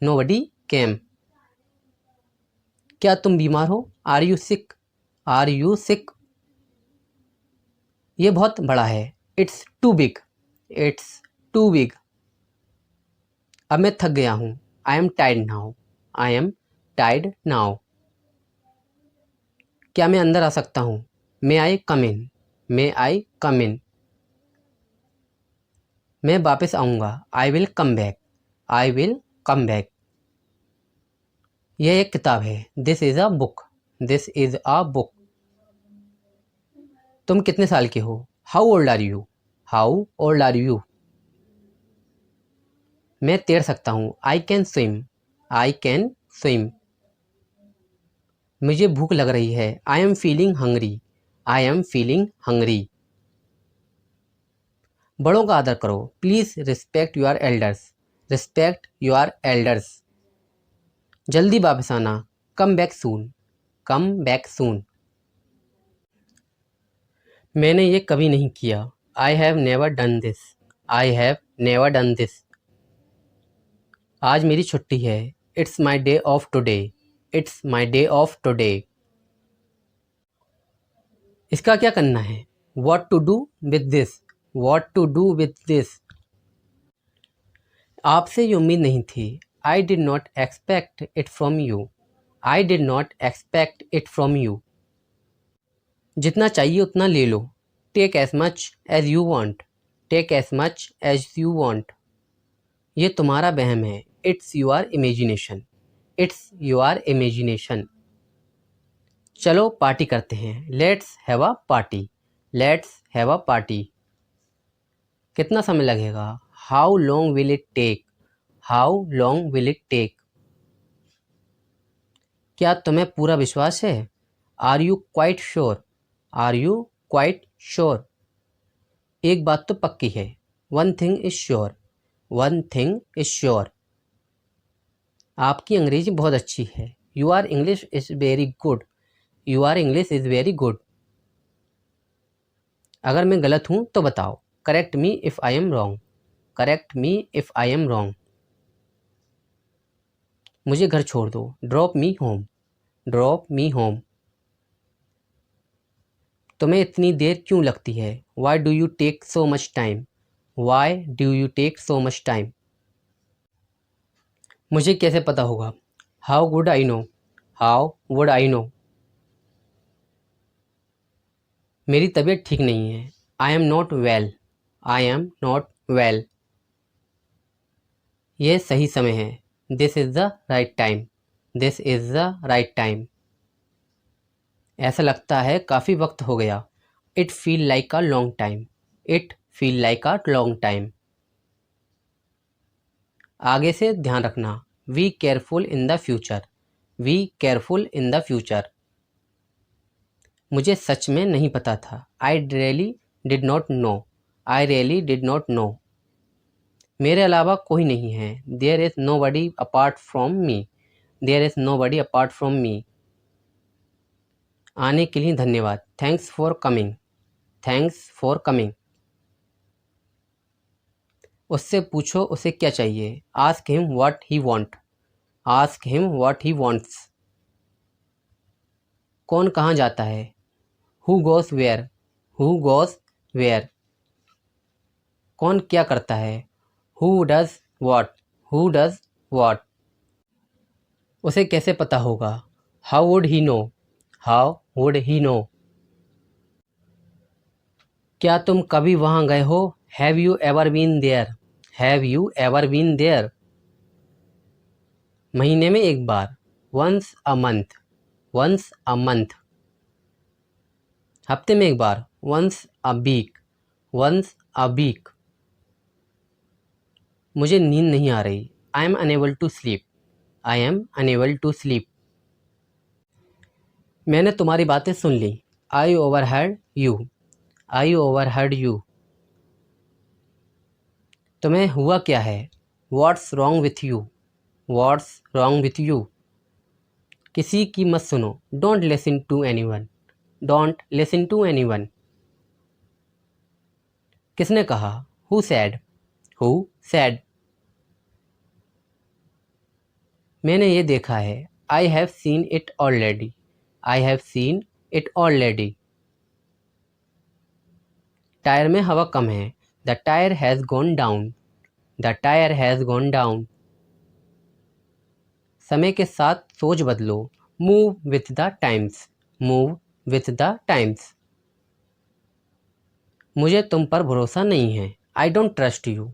नोबडी केम। क्या तुम बीमार हो, are you sick, are you sick. ये बहुत बड़ा है, it's too big, it's too big. अब मैं थक गया हूँ, I am tired now, I am tired now. क्या मैं अंदर आ सकता हूँ, मे आई कम इन, मे आई कम इन। मैं वापस आऊँगा, I will come back, I will come back. यह एक किताब है, this is a book, this is a book. तुम कितने साल के हो, how old are you, how old are you. मैं तैर सकता हूँ, I can swim, I can swim. मुझे भूख लग रही है, I am feeling hungry, I am feeling hungry. बड़ों का आदर करो, please respect your elders, respect your elders. जल्दी वापस आना, come back soon, come back soon. मैंने ये कभी नहीं किया, I have never done this, I have never done this. आज मेरी छुट्टी है, it's my day off today, it's my day off today. इसका क्या करना है, what to do with this, what to do with this. आपसे ये उम्मीद नहीं थी, I did not expect it from you, I did not expect it from you. जितना चाहिए उतना ले लो, take as much as you want, take as much as you want. ये तुम्हारा वहम है, it's your imagination, it's your imagination. चलो पार्टी करते हैं, let's have a party, let's have a party. कितना समय लगेगा, how long will it take, how long will it take. क्या तुम्हें पूरा विश्वास है, are you quite sure, are you quite sure. एक बात तो पक्की है, one thing is sure, one thing is sure. आपकी अंग्रेजी बहुत अच्छी है, you are English is very good, you are English is very good. अगर मैं गलत हूँ तो बताओ, correct me if I am wrong, correct me if I am wrong. मुझे घर छोड़ दो, drop me home, drop me home. तुम्हें इतनी देर क्यों लगती है, why do you take so much time, why do you take so much time. मुझे कैसे पता होगा, how would I know, how would I know. मेरी तबीयत ठीक नहीं है, I am not well, I am not well. यह सही समय है, this is the right time, this is the right time. ऐसा लगता है काफ़ी वक्त हो गया, it feel like a long time, it feel like a long time. आगे से ध्यान रखना, be careful in the future, be careful in the future. मुझे सच में नहीं पता था, I really did not know, I really did not know. मेरे अलावा कोई नहीं है, there is nobody apart from me, there is nobody apart from me. आने के लिए धन्यवाद, thanks for coming, thanks for coming. उससे पूछो उसे क्या चाहिए, ask him what he want, ask him what he wants. कौन कहाँ जाता है, who goes where, who goes where. कौन क्या करता है, who does what, who does what. उसे कैसे पता होगा, how would he know, how would he know. क्या तुम कभी वहाँ गए हो, have you ever been there, have you ever been there. महीने में एक बार, once a month, once a month. हफ्ते में एक बार, once a week, once a week. मुझे नींद नहीं आ रही, I am unable to sleep, I am unable to sleep. मैंने तुम्हारी बातें सुन ली, I overheard you, I overheard you. तुम्हें हुआ क्या है, what's wrong with you, what's wrong with you. किसी की मत सुनो, don't listen to anyone, don't listen to anyone. किसने कहा, हु सैड, हु सैड। मैंने ये देखा है, I have seen it already, I have seen it already. Tyre में हवा कम है, the tyre has gone down, the tyre has gone down. समय के साथ सोच बदलो, move with the times, move with the times. मुझे तुम पर भरोसा नहीं है, I don't trust you,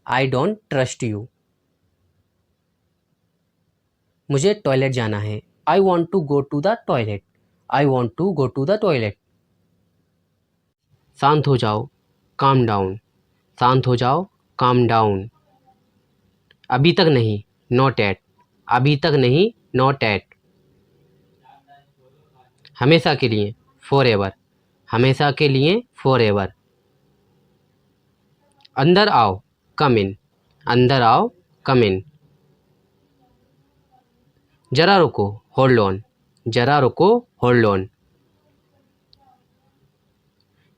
I don't trust you. मुझे टॉयलेट जाना है, I want to go to the toilet, I want to go to the toilet. शांत हो जाओ, काम डाउन, शांत हो जाओ, काम डाउन। अभी तक नहीं, नॉट एट, अभी तक नहीं, नॉट एट। हमेशा के लिए, फॉर एवर, हमेशा के लिए, फॉर एवर। अंदर आओ, कम इन, अंदर आओ, कम इन। जरा रुको, होल्ड ऑन, जरा रुको, होल्ड ऑन।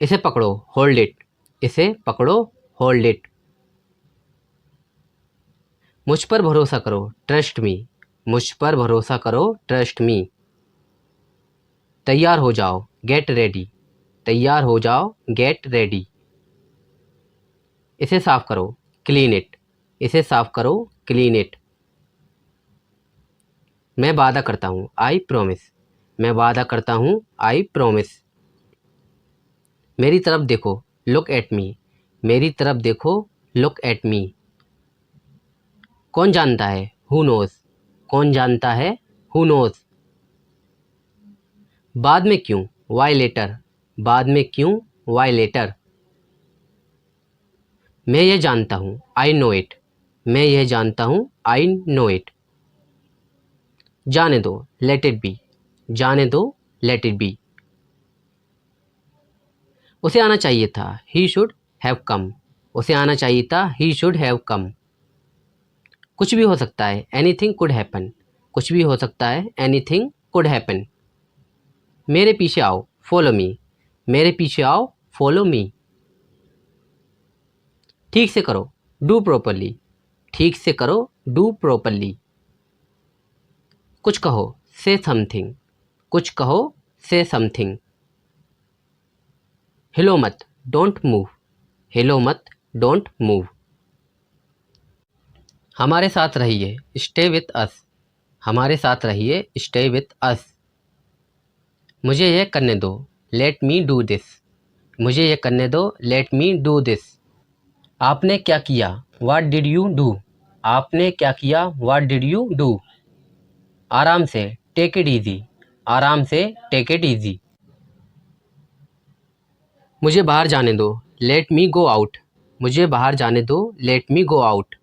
इसे पकड़ो, होल्ड इट, इसे पकड़ो, होल्ड इट। मुझ पर भरोसा करो, ट्रस्ट मी, मुझ पर भरोसा करो, ट्रस्ट मी। तैयार हो जाओ, गेट रेडी, तैयार हो जाओ, गेट रेडी। इसे साफ करो, क्लीन इट, इसे साफ करो, क्लीन इट। मैं वादा करता हूँ, आई प्रोमिस, मैं वादा करता हूँ, आई प्रोमिस। मेरी तरफ देखो, लुक एट मी। मेरी तरफ देखो, लुक एट मी। कौन जानता है, हु नोज। कौन जानता है, हु नोज। बाद में क्यों, वाई लेटर। बाद में क्यों, वाई लेटर। मैं ये जानता हूँ, आई नो इट। मैं यह जानता हूँ, आई नो इट। जाने दो, लेट इट बी। जाने दो, लेट इट बी। उसे आना चाहिए था, ही शुड हैव कम। उसे आना चाहिए था, ही शुड हैव कम। कुछ भी हो सकता है, एनीथिंग कुड हैपन। कुछ भी हो सकता है, एनीथिंग कुड हैपन। मेरे पीछे आओ, फॉलो मी। मेरे पीछे आओ, फॉलो मी। ठीक से करो, डू प्रॉपरली। ठीक से करो, डू प्रॉपरली। कुछ कहो, से समथिंग। कुछ कहो, से समथिंग। हिलो मत, डोंट मूव। हिलो मत, डोंट मूव। हमारे साथ रहिए, स्टे विथ अस। हमारे साथ रहिए, स्टे विथ अस। मुझे यह करने दो, लेट मी डू दिस। मुझे यह करने दो, लेट मी डू दिस। आपने क्या किया, व्हाट डिड यू डू। आपने क्या किया, व्हाट डिड यू डू। आराम से, टेक इट ईजी। आराम से, टेक इट ईजी। मुझे बाहर जाने दो, लेट मी गो आउट। मुझे बाहर जाने दो, लेट मी गो आउट।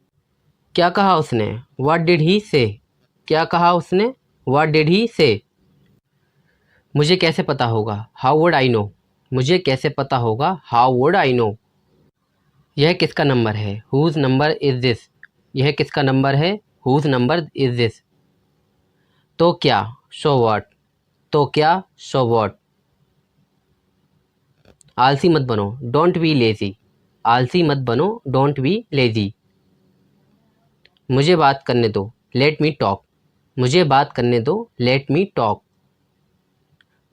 क्या कहा उसने, व्हाट डिड ही से। क्या कहा उसने, व्हाट डिड ही से। मुझे कैसे पता होगा, हाउ वुड आई नो। मुझे कैसे पता होगा, हाउ वुड आई नो। यह किसका नंबर है, हुज नंबर इज दिस। यह किसका नंबर है, हुज नंबर इज दिस। तो क्या, सो व्हाट। तो क्या, सो व्हाट। आलसी मत बनो, डोंट बी लेजी। आलसी मत बनो, डोंट बी लेजी। मुझे बात करने दो, लेट मी टॉक। मुझे बात करने दो, लेट मी टॉक।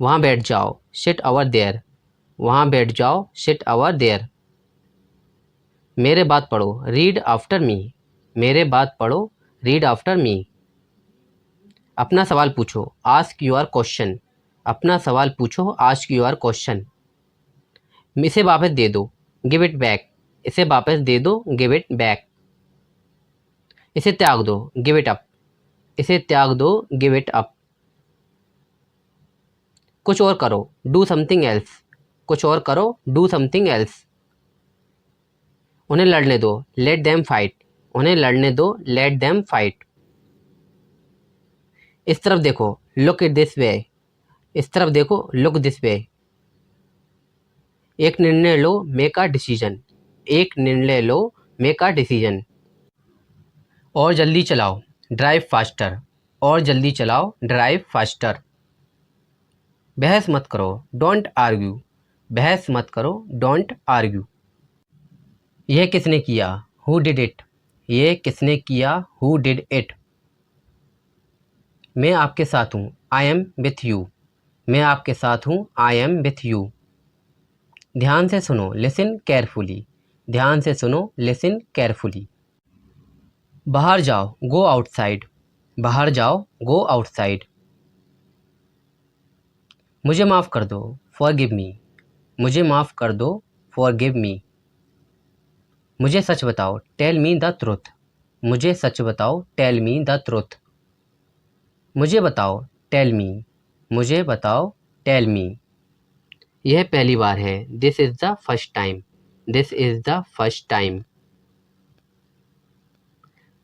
वहाँ बैठ जाओ, सिट ओवर देयर। वहाँ बैठ जाओ, सिट ओवर देयर। मेरे बात पढ़ो, रीड आफ्टर मी। मेरे बात पढ़ो, रीड आफ्टर मी। अपना सवाल पूछो, आस्क योर क्वेश्चन। अपना सवाल पूछो, आस्क योर क्वेश्चन। इसे वापस दे दो, गिव इट बैक। इसे वापस दे दो, गिव इट बैक। इसे त्याग दो, गिव इट अप। इसे त्याग दो, गिव इट अप। कुछ और करो, डू समथिंग एल्स। कुछ और करो, डू समथिंग एल्स। उन्हें लड़ने दो, लेट देम फाइट। उन्हें लड़ने दो, लेट देम फाइट। इस तरफ देखो, लुक इट दिस वे। इस तरफ देखो, लुक दिस वे। एक निर्णय लो, मेक अ डिसीजन। एक निर्णय लो, मेक अ डिसीजन। और जल्दी चलाओ, ड्राइव फास्टर। और जल्दी चलाओ, ड्राइव फास्टर। बहस मत करो, डोंट आर्ग्यू। बहस मत करो, डोंट आर्ग्यू। यह किसने किया, हु डिड इट। यह किसने किया, हु डिड इट। मैं आपके साथ हूँ, आई एम विथ यू। मैं आपके साथ हूँ, आई एम विथ यू। ध्यान से सुनो, लिसन केयरफुली। ध्यान से सुनो, लिसन केयरफुली। बाहर जाओ, गो आउटसाइड। बाहर जाओ, गो आउटसाइड। मुझे माफ़ कर दो, फॉरगिव मी। मुझे माफ़ कर दो, फॉरगिव मी। मुझे सच बताओ, टेल मी द ट्रुथ। मुझे सच बताओ, टेल मी द ट्रुथ। मुझे बताओ, टेल मी। मुझे बताओ, टेल मी। यह पहली बार है, this is the first time. This is the first time.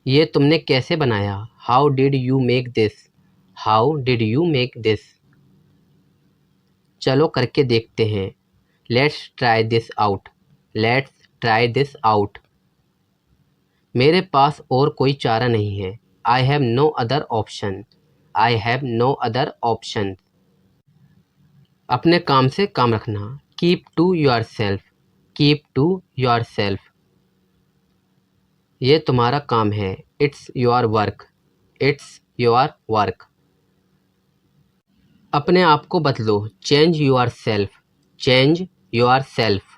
ये तुमने कैसे बनाया, how did you make this. How did you make this. चलो करके देखते हैं, let's try this out. Let's try this out. मेरे पास और कोई चारा नहीं है, I have no other option. I have no other option. अपने काम से काम रखना, keep to yourself. Keep to your self. ये तुम्हारा काम है, it's your work. It's your work. अपने आप को बदलो, change your self. Change your self.